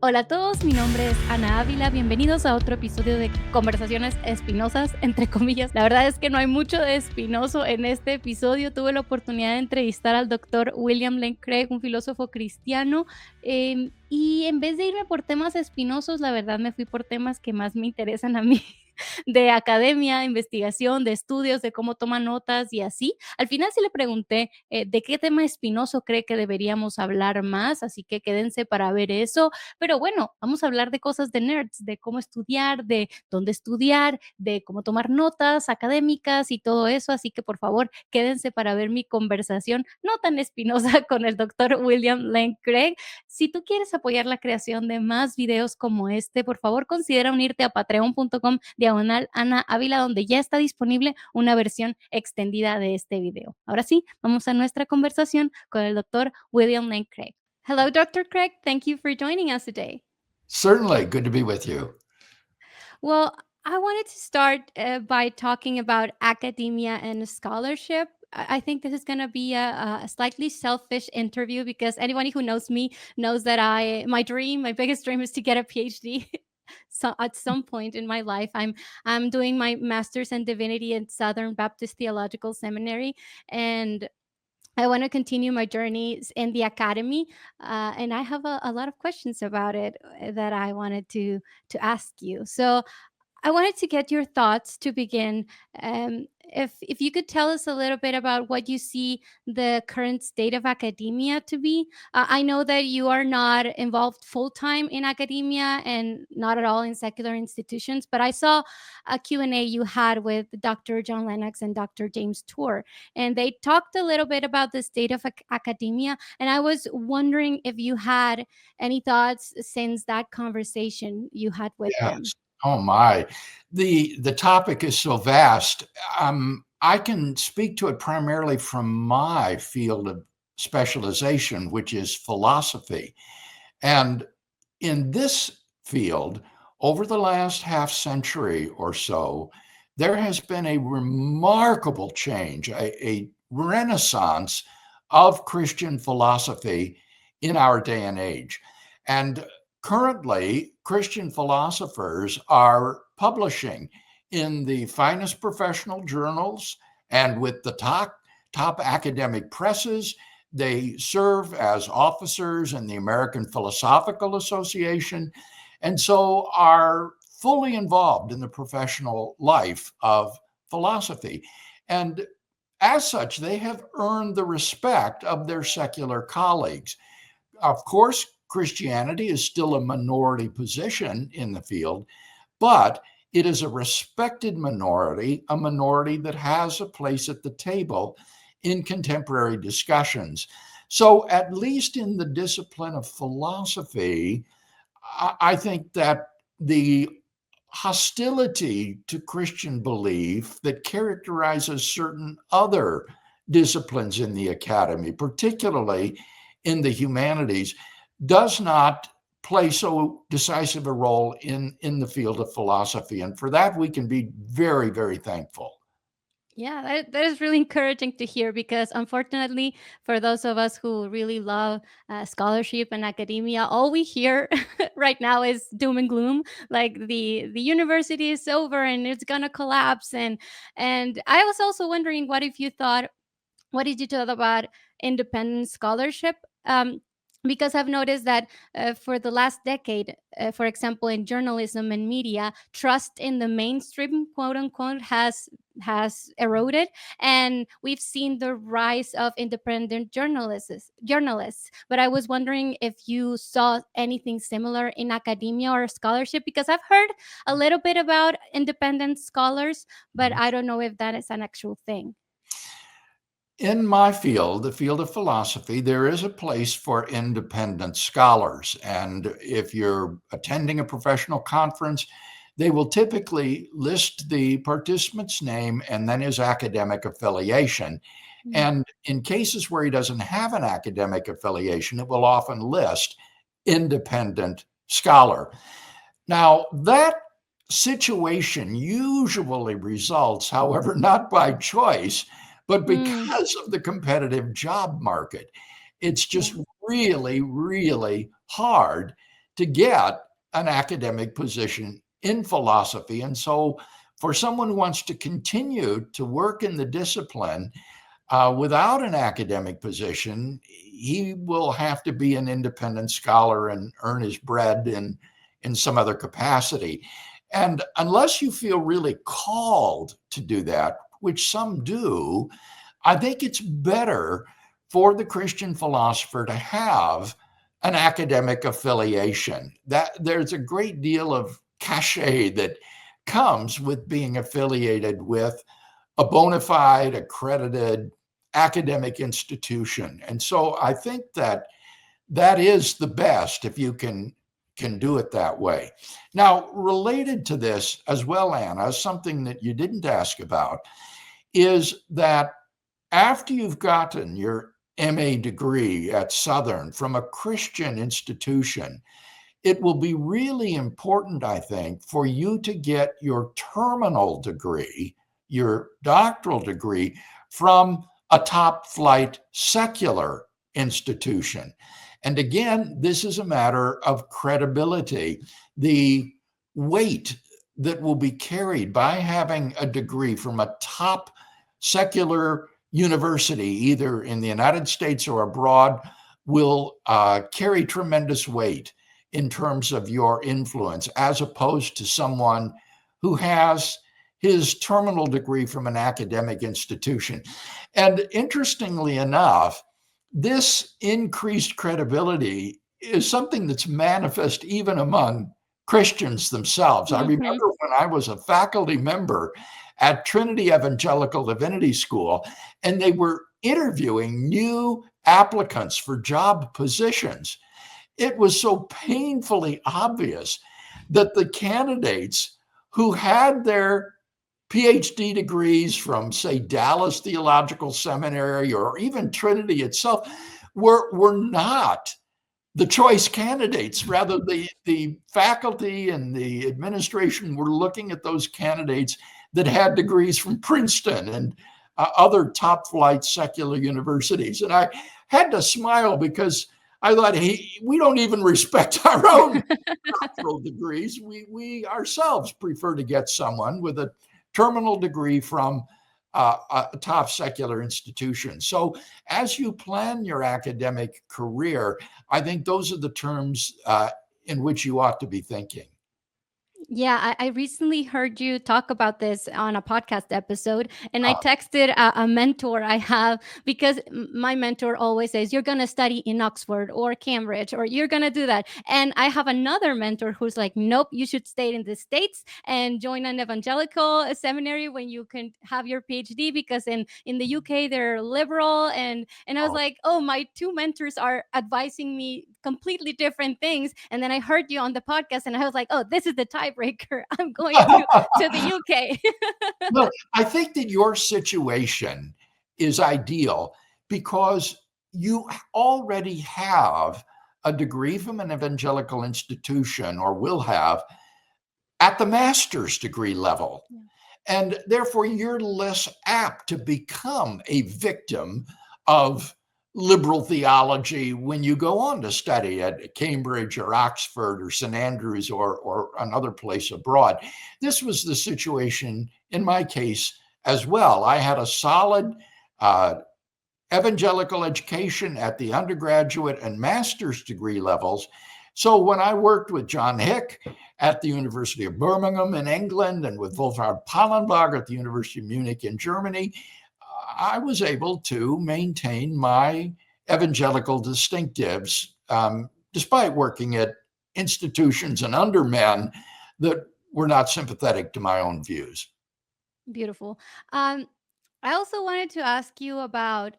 Hola a todos, mi nombre es Ana Ávila, bienvenidos a otro episodio de Conversaciones Espinosas, entre comillas. La verdad es que no hay mucho de espinoso en este episodio. Tuve la oportunidad de entrevistar al doctor William Lane Craig, un filósofo cristiano, y en vez de irme por temas espinosos, la verdad me fui por temas que más me interesan a mí, de academia, de investigación, de estudios, de cómo toma notas y así. Al final sí le pregunté de qué tema espinoso cree que deberíamos hablar más, así que quédense para ver eso, pero bueno, vamos a hablar de cosas de nerds, de cómo estudiar, de dónde estudiar, de cómo tomar notas académicas y todo eso. Así que por favor, quédense para ver mi conversación no tan espinosa con el doctor William Lane Craig. Si tú quieres apoyar la creación de más videos como este, por favor considera unirte a patreon.com/Ana Ávila, donde ya está disponible una versión extendida de este video. Ahora sí, vamos a nuestra conversación con el doctor William Lane Craig. Hello, Dr. Craig. Thank you for joining us today. Certainly. Good to be with you. Well, I wanted to start by talking about academia and scholarship. I think this is going to be a slightly selfish interview because anybody who knows me knows that my biggest dream is to get a PhD. So at some point in my life, I'm doing my master's in divinity at Southern Baptist Theological Seminary, and I want to continue my journeys in the academy, and I have a lot of questions about it that I wanted to ask you. So I wanted to get your thoughts to begin. If you could tell us a little bit about what you see the current state of academia to be. I know that you are not involved full time in academia and not at all in secular institutions, but I saw a Q&A you had with Dr. John Lennox and Dr. James Tour, and they talked a little bit about the state of academia. And I was wondering if you had any thoughts since that conversation you had with them. Yes. Oh my. The topic is so vast. I can speak to it primarily from my field of specialization, which is philosophy. And in this field, over the last half century or so, there has been a remarkable change, a renaissance of Christian philosophy in our day and age. And currently, Christian philosophers are publishing in the finest professional journals and with the top academic presses. They serve as officers in the American Philosophical Association, and so are fully involved in the professional life of philosophy. And as such, they have earned the respect of their secular colleagues. Of course, Christianity is still a minority position in the field, but it is a respected minority, a minority that has a place at the table in contemporary discussions. So, at least in the discipline of philosophy, I think that the hostility to Christian belief that characterizes certain other disciplines in the academy, particularly in the humanities, does not play so decisive a role in the field of philosophy. And for that, we can be very, very thankful. Yeah, that is really encouraging to hear because unfortunately, for those of us who really love scholarship and academia, all we hear right now is doom and gloom. Like the university is over and it's gonna collapse. And I was also wondering, what did you thought about independent scholarship? Because I've noticed that for the last decade, for example, in journalism and media, trust in the mainstream, quote unquote, has eroded, and we've seen the rise of independent journalists. But I was wondering if you saw anything similar in academia or scholarship, because I've heard a little bit about independent scholars, but I don't know if that is an actual thing. In my field, the field of philosophy, there is a place for independent scholars. And if you're attending a professional conference, they will typically list the participant's name and then his academic affiliation. Mm. And in cases where he doesn't have an academic affiliation, it will often list independent scholar. Now, that situation usually results, however, not by choice, but Mm, because of the competitive job market. It's yeah. just really, really hard to get an academic position in philosophy. And so, for someone who wants to continue to work in the discipline without an academic position, he will have to be an independent scholar and earn his bread in some other capacity. And unless you feel really called to do that, which some do, I think it's better for the Christian philosopher to have an academic affiliation. That there's a great deal of cachet that comes with being affiliated with a bona fide, accredited academic institution. And so I think that that is the best if you can do it that way. Now, related to this as well, Anna, something that you didn't ask about is that after you've gotten your MA degree at Southern from a Christian institution, it will be really important, I think, for you to get your terminal degree, your doctoral degree, from a top flight secular institution. And again, this is a matter of credibility. The weight that will be carried by having a degree from a top secular university, either in the United States or abroad, will carry tremendous weight in terms of your influence, as opposed to someone who has his terminal degree from an academic institution. And interestingly enough, this increased credibility is something that's manifest even among Christians themselves. I Hmm. remember when I was a faculty member at Trinity Evangelical Divinity School, and they were interviewing new applicants for job positions. It was so painfully obvious that the candidates who had their PhD degrees from, say, Dallas Theological Seminary or even Trinity itself were not the choice candidates. Rather, the faculty and the administration were looking at those candidates that had degrees from Princeton and other top flight secular universities. And I had to smile because I thought, hey, we don't even respect our own doctoral degrees. We ourselves prefer to get someone with a terminal degree from a top secular institution. So, as you plan your academic career, I think those are the terms in which you ought to be thinking. Yeah, I recently heard you talk about this on a podcast episode, and I Uh, texted a mentor I have because my mentor always says, "You're going to study in Oxford or Cambridge, or you're going to do that." And I have another mentor who's like, "Nope, you should stay in the States and join an evangelical seminary when you can have your PhD, because in the UK they're liberal." And I was oh. like, "Oh, my two mentors are advising me completely different things." And then I heard you on the podcast, and I was like, "Oh, this is the tiebreaker. I'm going to the UK." Well, I think that your situation is ideal because you already have a degree from an evangelical institution, or will have, at the master's degree level. Yeah. And therefore, you're less apt to become a victim of liberal theology when you go on to study at Cambridge or Oxford or St. Andrews or another place abroad. This was the situation in my case as well. I had a solid uh, evangelical education at the undergraduate and master's degree levels. So when I worked with John Hick at the University of Birmingham in England and with Wolfhard Pallenberg at the University of Munich in Germany, I was able to maintain my evangelical distinctives despite working at institutions and under men that were not sympathetic to my own views. Beautiful. I also wanted to ask you about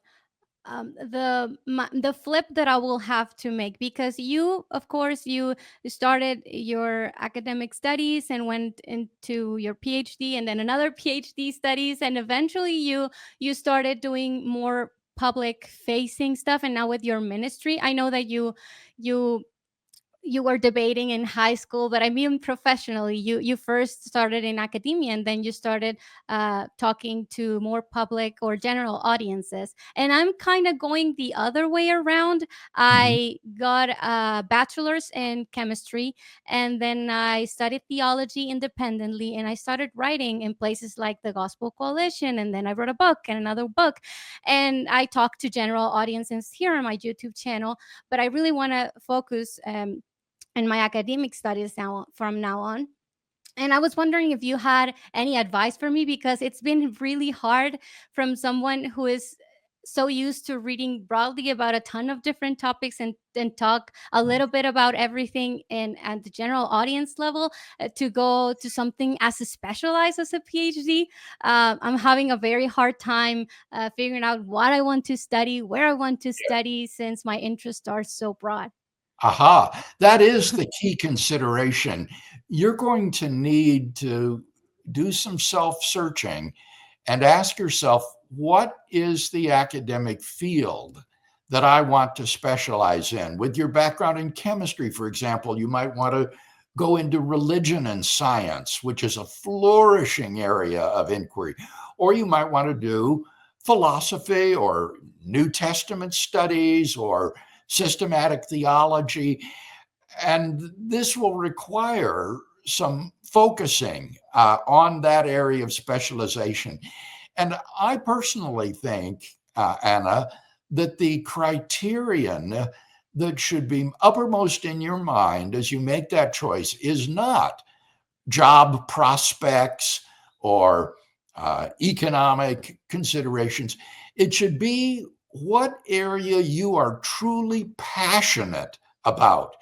the flip that I will have to make, because you, of course, you started your academic studies and went into your PhD and then another PhD studies, and eventually you started doing more public facing stuff, and now with your ministry, I know that you you were debating in high school, but I mean professionally. You first started in academia, and then you started talking to more public or general audiences. And I'm kind of going the other way around. Mhm. I got a bachelor's in chemistry, and then I studied theology independently, and I started writing in places like the Gospel Coalition, and then I wrote a book and another book, and I talk to general audiences here on my YouTube channel. But I really want to focus in my academic studies now from now on. And I was wondering if you had any advice for me, because it's been really hard from someone who is so used to reading broadly about a ton of different topics, and talk a little bit about everything in at the general audience level, to go to something as specialized as a PhD. I'm having a very hard time figuring out what I want to study, where I want to study, since my interests are so broad. Aha, that is the key consideration. You're going to need to do some self-searching and ask yourself, what is the academic field that I want to specialize in? With your background in chemistry, for example, you might want to go into religion and science, which is a flourishing area of inquiry. Or you might want to do philosophy or New Testament studies or systematic theology. And this will require some focusing on that area of specialization. And I personally think, Anna, that the criterion that should be uppermost in your mind as you make that choice is not job prospects or economic considerations. It should be what area you are truly passionate about.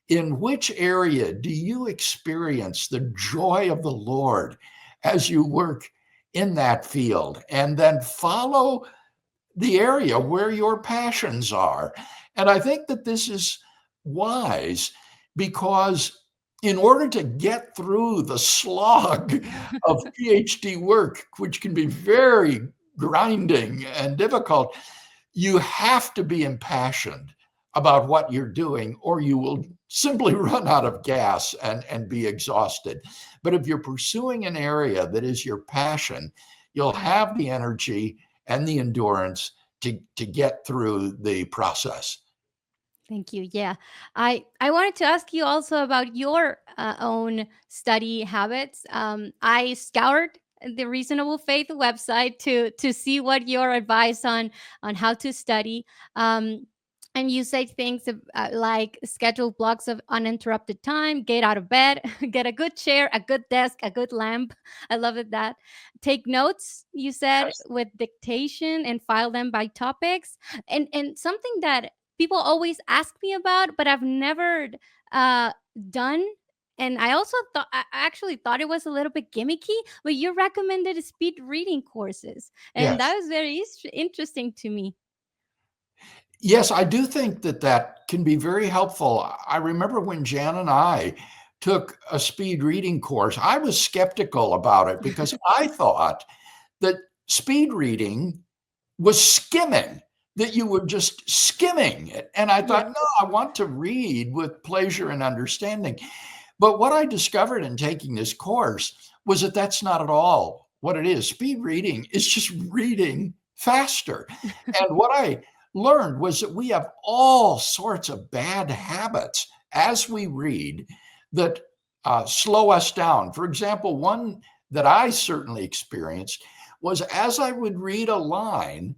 In which area do you experience the joy of the Lord as you work in that field? And then follow the area where your passions are. And I think that this is wise because in order to get through the slog of PhD work, which can be very grinding and difficult, you have to be impassioned about what you're doing, or you will simply run out of gas and be exhausted. But if you're pursuing an area that is your passion, you'll have the energy and the endurance to get through the process. Thank you. Yeah. I wanted to ask you also about your own study habits. I scoured the Reasonable Faith website to see what your advice on how to study. And you say things like schedule blocks of uninterrupted time, get out of bed, get a good chair, a good desk, a good lamp. I love it that. Take notes, you said, Yes. with dictation, and file them by topics. And something that people always ask me about, but I've never uh, done. And I also thought, I actually thought it was a little bit gimmicky, but you recommended speed reading courses, and that Yes. was very interesting to me. Yes, I do think that that can be very helpful. I remember when Jan and I took a speed reading course, I was skeptical about it because I thought that speed reading was skimming, that you were just skimming it. And I Yeah. thought, no, I want to read with pleasure and understanding. But what I discovered in taking this course was that that's not at all what it is. Speed reading is just reading faster. And what I learned was that we have all sorts of bad habits as we read that slow us down. For example, one that I certainly experienced was as I would read a line,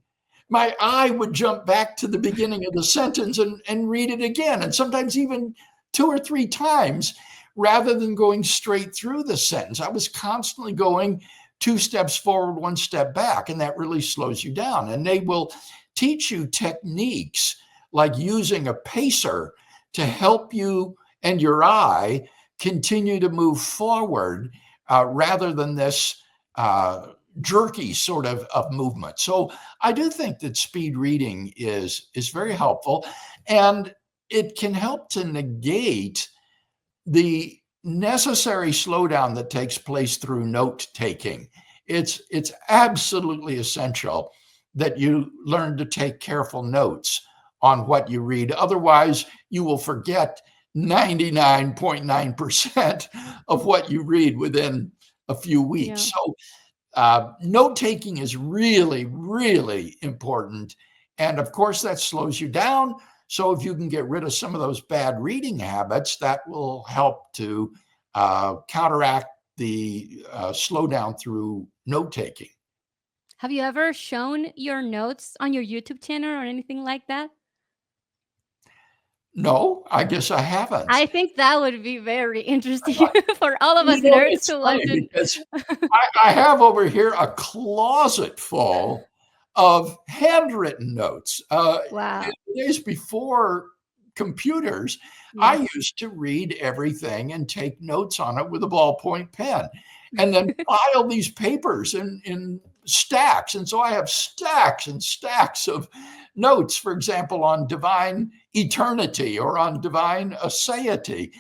my eye would jump back to the beginning of the sentence and read it again, and sometimes even two or three times rather than going straight through the sentence. I was constantly going two steps forward, one step back, and that really slows you down. And they will teach you techniques like using a pacer to help you and your eye continue to move forward rather than this jerky sort of movement. So I do think that speed reading is very helpful, and it can help to negate the necessary slowdown that takes place through note taking. It's absolutely essential that you learn to take careful notes on what you read. Otherwise, you will forget 99.9% of what you read within a few weeks. Yeah. So note taking is really, really important. And of course, that slows you down. So if you can get rid of some of those bad reading habits, that will help to counteract the slowdown through note taking. Have you ever shown your notes on your YouTube channel or anything like that? No, I guess I haven't. I think that would be very interesting for all of us nerds It's who want funny to. because I have over here a closet full of handwritten notes. In Wow. the days before computers, I Yes. used to read everything and take notes on it with a ballpoint pen and then file these papers in stacks. And so I have stacks and stacks of notes, for example, on divine eternity or on divine aseity.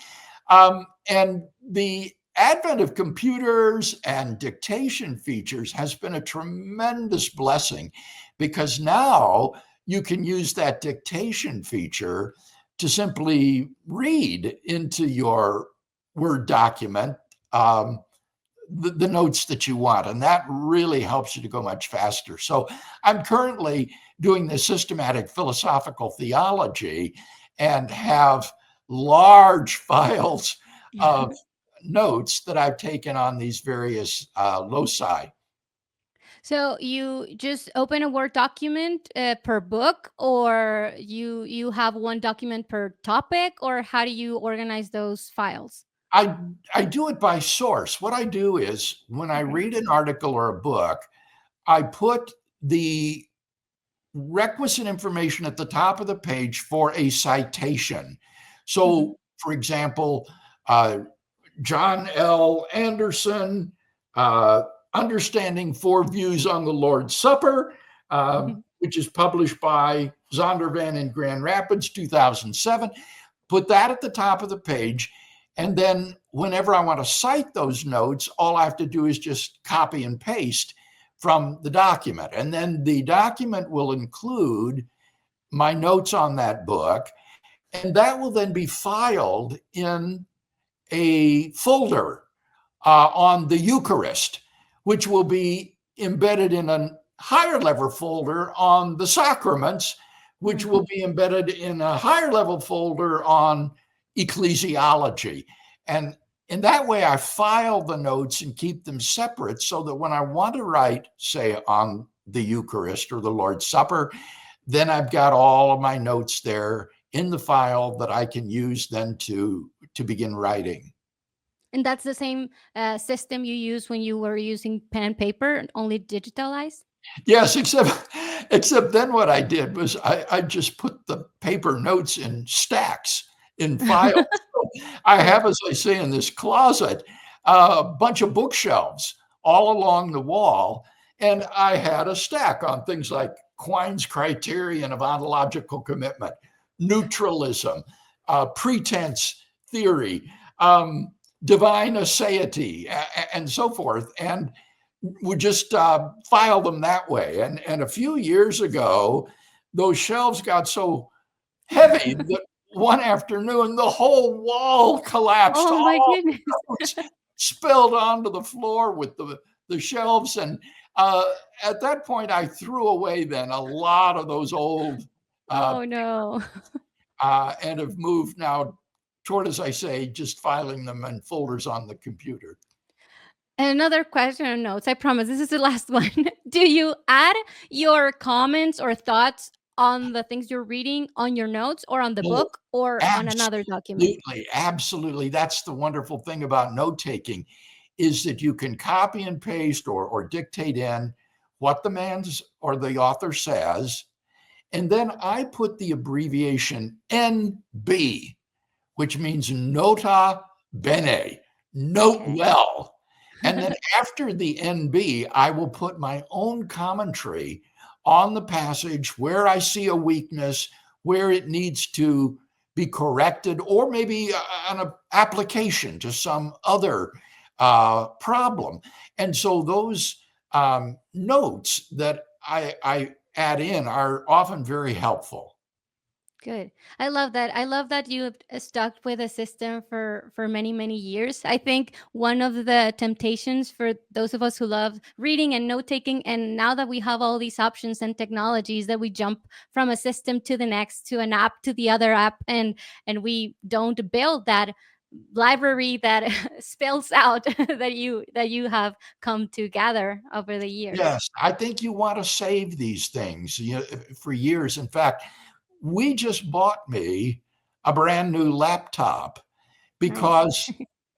And the advent of computers and dictation features has been a tremendous blessing because now you can use that dictation feature to simply read into your Word document the notes that you want. And that really helps you to go much faster. So I'm currently doing the systematic philosophical theology and have large files of notes that I've taken on these various loci. So you just open a Word document per book, or you have one document per topic, or how do you organize those files? I, I do it by source. What I do is when I Okay. read an article or a book, I put the requisite information at the top of the page for a citation. Mhm. So, for example, uh, John L. Anderson, uh, Understanding Four Views on the Lord's Supper, which is published by Zondervan in Grand Rapids, 2007. Put that at the top of the page. And then whenever I want to cite those notes, all I have to do is just copy and paste from the document. And then the document will include my notes on that book. And that will then be filed in a folder on the Eucharist, which will be embedded in a higher level folder on the sacraments, which Mhm. will be embedded in a higher level folder on ecclesiology. And in that way, I file the notes and keep them separate so that when I want to write, say, on the Eucharist or the Lord's Supper, then I've got all of my notes there in the file that I can use then to begin writing. And that's the same system you use when you were using pen and paper, only digitalized? Yes, except then what I did was I just put the paper notes in stacks in files. So I Yeah. have, as I say, in this closet, a bunch of bookshelves all along the wall, and I had a stack on things like Quine's criterion of ontological commitment, neutralism, pretense theory, divine aseity, and so forth. And would just file them that way. And a few years ago, those shelves got so heavy that one afternoon the whole wall collapsed. Oh my All goodness. the notes spilled onto the floor with the shelves. And uh, at that point, I threw away then a lot of those old uh, Oh no. and have moved now toward, as I say, just filing them in folders on the computer. Another question on notes. I promise this is the last one. Do you add your comments or thoughts on the things you're reading on your notes or on the Oh, book or on another document? absolutely, absolutely. That's the wonderful thing about note taking is that you can copy and paste or dictate in what the man's or the author says. And then I put the abbreviation NB, which means nota bene, note Okay. well. And then after the NB, I will put my own commentary on the passage where I see a weakness, where it needs to be corrected, or maybe an application to some other problem. And so those notes that I add in are often very helpful. Good. I love that. I love that you have stuck with a system for many many years. I think one of the temptations for those of us who love reading and note taking, and now that we have all these options and technologies, that we jump from a system to the next, to an app to the other app, and we don't build that library that spells out that you have come to gather over the years. Yes, I think you want to save these things, for years. In fact, we just bought me a brand new laptop Nice. because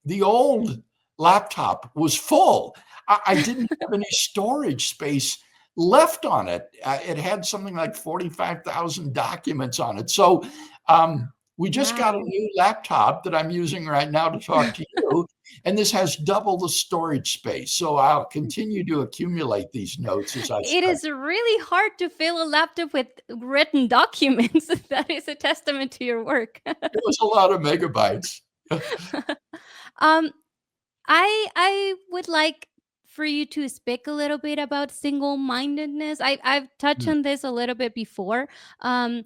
the old laptop was full. I didn't have any storage space left on it. It had something like 45,000 documents on it. So we just got a Wow. new laptop that I'm using right now to talk to you. And this has double the storage space. So I'll continue to accumulate these notes as I It study. is really hard to fill a laptop with written documents. That is a testament to your work. It was a lot of megabytes. um, I would like for you to speak a little bit about single-mindedness. I've touched Mm, on this a little bit before. Um,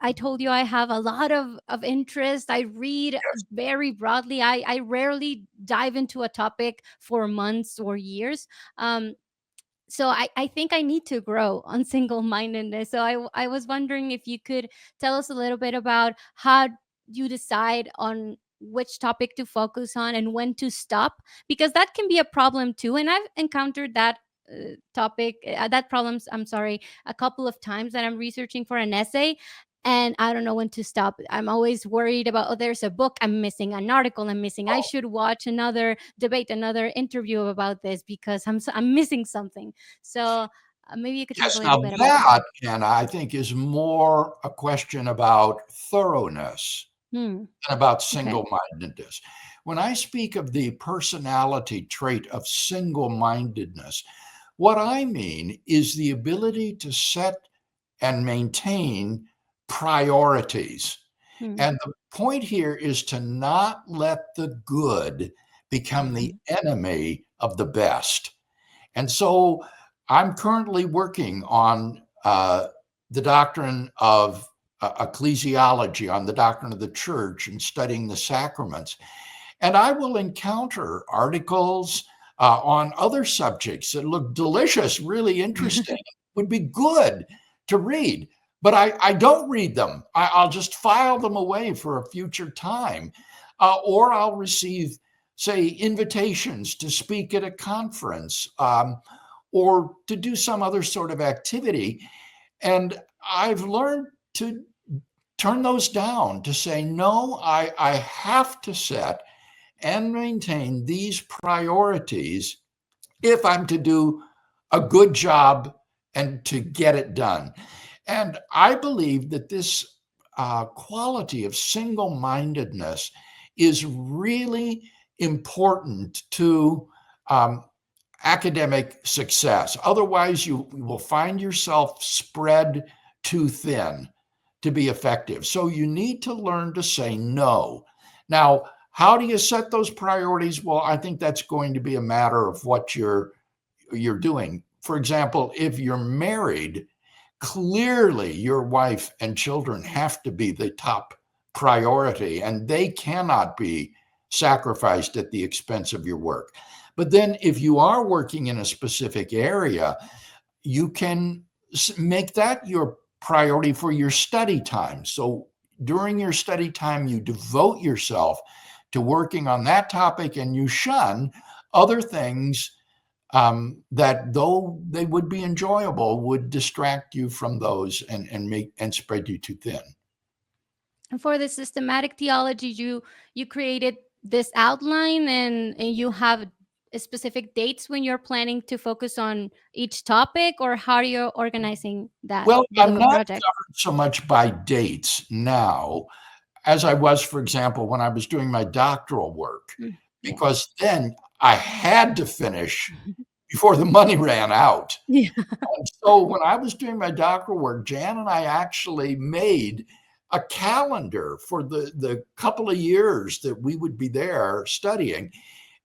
I told you I have a lot of interest. I read yes. very broadly. I rarely dive into a topic for months or years. So I think I need to grow on single-mindedness. So I was wondering if you could tell us a little bit about how you decide on which topic to focus on and when to stop, because that can be a problem too. And I've encountered that that problems, I'm sorry, a couple of times that I'm researching for an essay, and I don't know when to stop. I'm always worried about, oh, there's a book I'm missing, an article I'm missing. I Oh, should watch another debate, another interview about this because I'm missing something. So maybe you could talk a yes. little Now bit about that. that, Anna, I think is more a question about thoroughness Hmm. than about Okay. single-mindedness. When I speak of the personality trait of single-mindedness, what I mean is the ability to set and maintain priorities. Hmm. And the point here is to not let the good become the enemy of the best. And so I'm currently working on the doctrine of ecclesiology, on the doctrine of the church, and studying the sacraments. And I will encounter articles on other subjects that look delicious, really interesting, would be good to read. But I don't read them. I'll just file them away for a future time. Or I'll receive, say, invitations to speak at a conference, or to do some other sort of activity. And I've learned to turn those down, to say, no, I have to set and maintain these priorities if I'm to do a good job and to get it done. And I believe that this quality of single mindedness is really important to um, academic success. Otherwise, you will find yourself spread too thin to be effective. So you need to learn to say no. Now, how do you set those priorities? Well, I think that's going to be a matter of what you're doing. For example, if you're married, clearly your wife and children have to be the top priority, and they cannot be sacrificed at the expense of your work. But then, if you are working in a specific area, you can make that your priority for your study time. So during your study time, you devote yourself to working on that topic and you shun other things that, though they would be enjoyable, would distract you from those and make and spread you too thin. And for the systematic theology, you created this outline, and you have specific dates when you're planning to focus on each topic, or how are you organizing that Well, big I'm of a not project? governed so much by dates now as I was, for example, when I was doing my doctoral work, Mm, yeah. because then I had to finish before the money ran out. Yeah. And so when I was doing my doctoral work, Jan and I actually made a calendar for the couple of years that we would be there studying,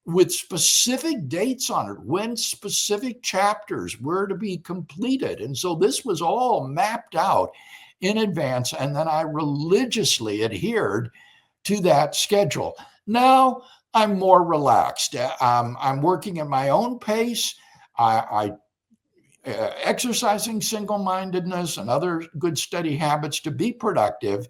with specific dates on it, when specific chapters were to be completed. And so this was all mapped out. in advance, and then I religiously adhered to that schedule. Now I'm more relaxed. I'm working at my own pace. I exercising single-mindedness and other good study habits to be productive,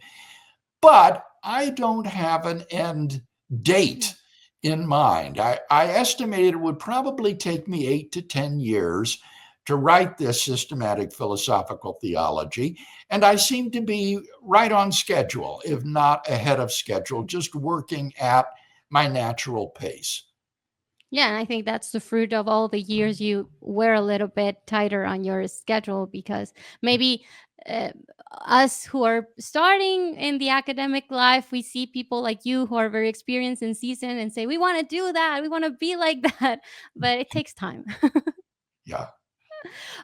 but I don't have an end date in mind. I estimated it would probably take me 8 to 10 years to write this systematic philosophical theology. And I seem to be right on schedule, if not ahead of schedule, just working at my natural pace. Yeah, and I think that's the fruit of all the years you were a little bit tighter on your schedule, because maybe uh, us who are starting in the academic life, we see people like you who are very experienced in season and say, we want to do that, we want to be like that, but it takes time. Yeah.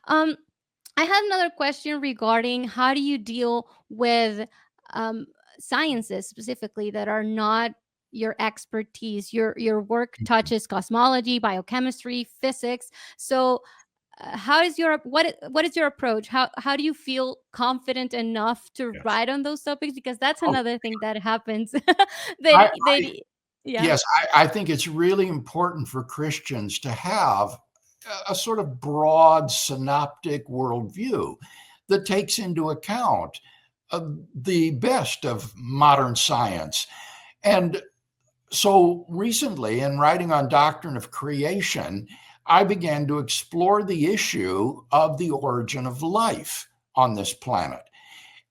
um, I have another question regarding how do you deal with um, sciences specifically that are not your expertise. Your work touches cosmology, biochemistry, physics. So, how is your what is your approach? How do you feel confident enough to Yes. write on those topics? Because that's Oh, another thing that happens. I, Yeah. yes, I think it's really important for Christians to have a sort of broad synoptic worldview that takes into account the best of modern science. And so recently, in writing on Doctrine of Creation, I began to explore the issue of the origin of life on this planet.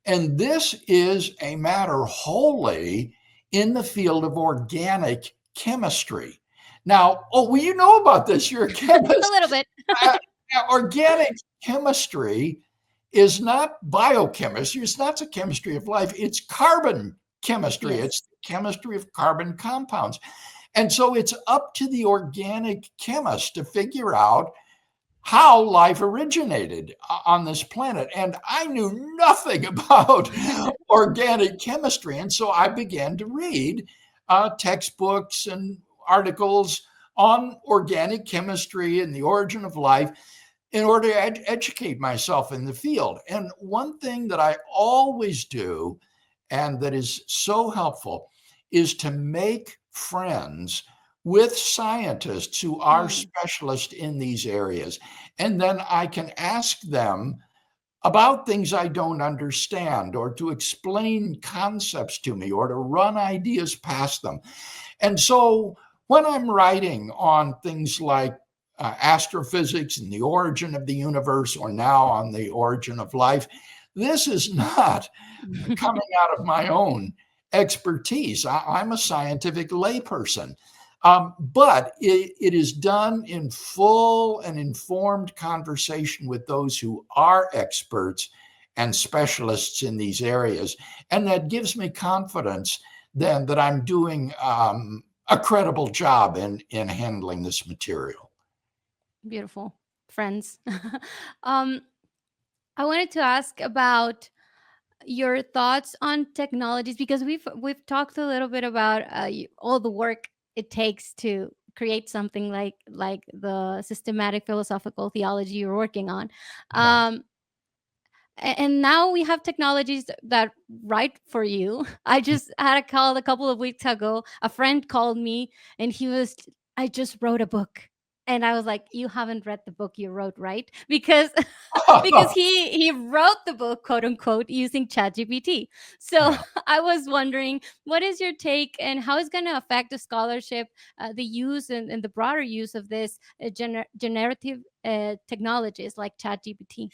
And this is a matter wholly in the field of organic chemistry. Now, oh, well, you know about this. You're a A chemist. little bit. Uh, Organic chemistry is not biochemistry. It's not the chemistry of life. It's carbon chemistry. Yes. It's the chemistry of carbon compounds. And so it's up to the organic chemist to figure out how life originated on this planet. And I knew nothing about organic chemistry. And so I began to read textbooks and articles on organic chemistry and the origin of life in order to educate myself in the field. And one thing that I always do, and that is so helpful, is to make friends with scientists who are specialists in these areas. And then I can ask them about things I don't understand, or to explain concepts to me, or to run ideas past them. And so when I'm writing on things like astrophysics and the origin of the universe, or now on the origin of life, this is not coming out of my own expertise. I'm a scientific layperson. But it is done in full and informed conversation with those who are experts and specialists in these areas. And that gives me confidence then that I'm doing a credible job in handling this material. Beautiful friends. um, I wanted to ask about your thoughts on technologies, because we've talked a little bit about all the work it takes to create something like the systematic philosophical theology you're working on. Yeah. And now we have technologies that write for you. I just had a call a couple of weeks ago. A friend called me and I just wrote a book. And I was like, you haven't read the book you wrote, right? Because because he wrote the book, quote unquote, using ChatGPT. So Yeah. I was wondering, what is your take, and how is going to affect the scholarship, the use and the broader use of this generative technologies like ChatGPT?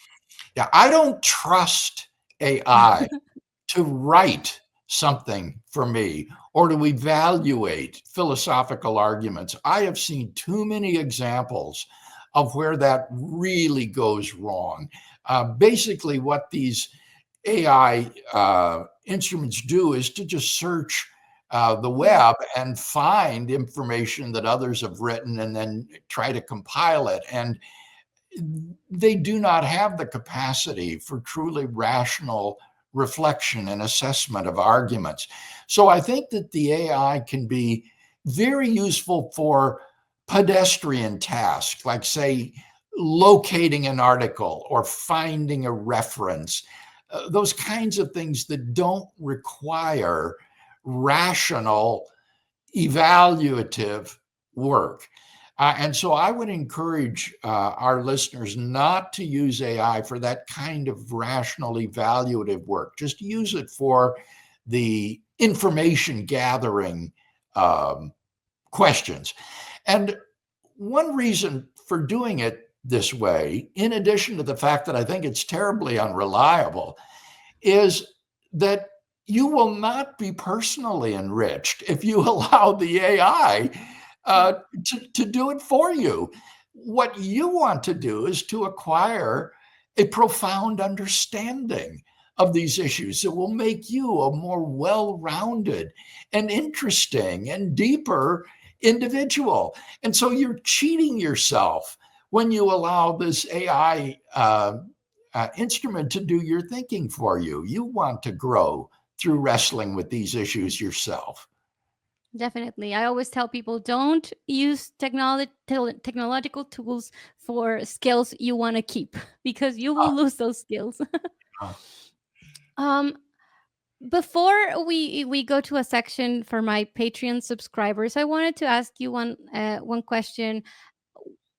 Yeah, I don't trust AI to write something for me or to evaluate philosophical arguments. I have seen too many examples of where that really goes wrong. Basically, what these AI instruments do is to just search the web and find information that others have written and then try to compile it. And they do not have the capacity for truly rational reflection and assessment of arguments. So I think that the AI can be very useful for pedestrian tasks, like, say, locating an article or finding a reference. those kinds of things that don't require rational, evaluative work. And so I would encourage our listeners not to use AI for that kind of rational, evaluative work. Just use it for the information gathering questions. And one reason for doing it this way, in addition to the fact that I think it's terribly unreliable, is that you will not be personally enriched if you allow the AI to do it for you. What you want to do is to acquire a profound understanding of these issues that will make you a more well-rounded and interesting and deeper individual. And so you're cheating yourself when you allow this AI instrument to do your thinking for you. You want to grow through wrestling with these issues yourself. Definitely. I always tell people don't use technological tools for skills you want to keep because you will lose those skills. Uh, um, before we go to a section for my Patreon subscribers, I wanted to ask you one question.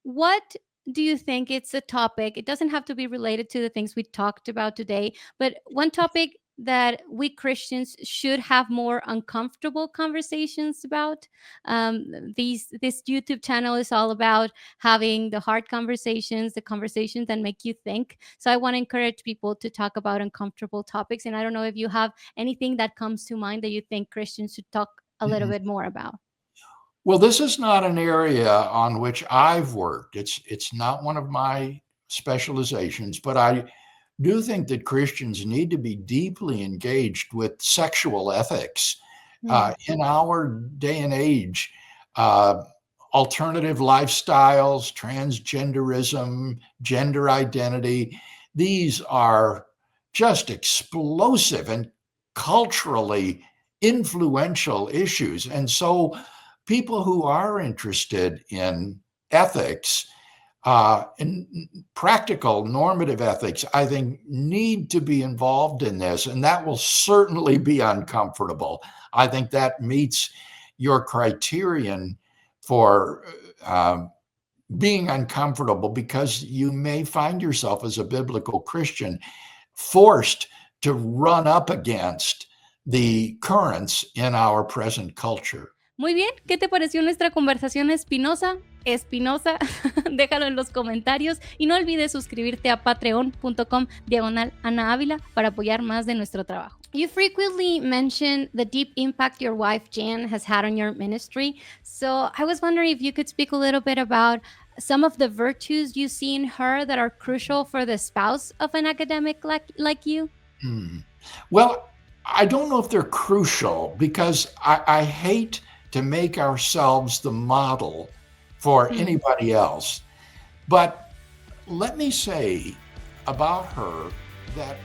What do you think it's a topic? It doesn't have to be related to the things we talked about today, but one topic that we Christians should have more uncomfortable conversations about. This YouTube channel is all about having the hard conversations, the conversations that make you think. So I want to encourage people to talk about uncomfortable topics. And I don't know if you have anything that comes to mind that you think Christians should talk a little mhm. bit more about. Well, this is not an area on which I've worked. It's not one of my specializations, but I do think that Christians need to be deeply engaged with sexual ethics. Mm. In our day and age, uh, alternative lifestyles, transgenderism, gender identity, these are just explosive and culturally influential issues. And so people who are interested in ethics, in practical normative ethics, I think need to be involved in this, and that will certainly be uncomfortable. I think that meets your criterion for being uncomfortable because you may find yourself as a biblical Christian forced to run up against the currents in our present culture. Muy bien, ¿qué te pareció nuestra conversación espinosa? Espinosa, déjalo en los comentarios y no olvides suscribirte a patreon.com/Ana Ávila para apoyar más de nuestro trabajo. You frequently mention the deep impact your wife Jan has had on your ministry. So I was wondering if you could speak a little bit about some of the virtues you see in her that are crucial for the spouse of an academic like you. Hmm. Well, I don't know if they're crucial because I hate to make ourselves the model for Mm. anybody else. But let me say about her that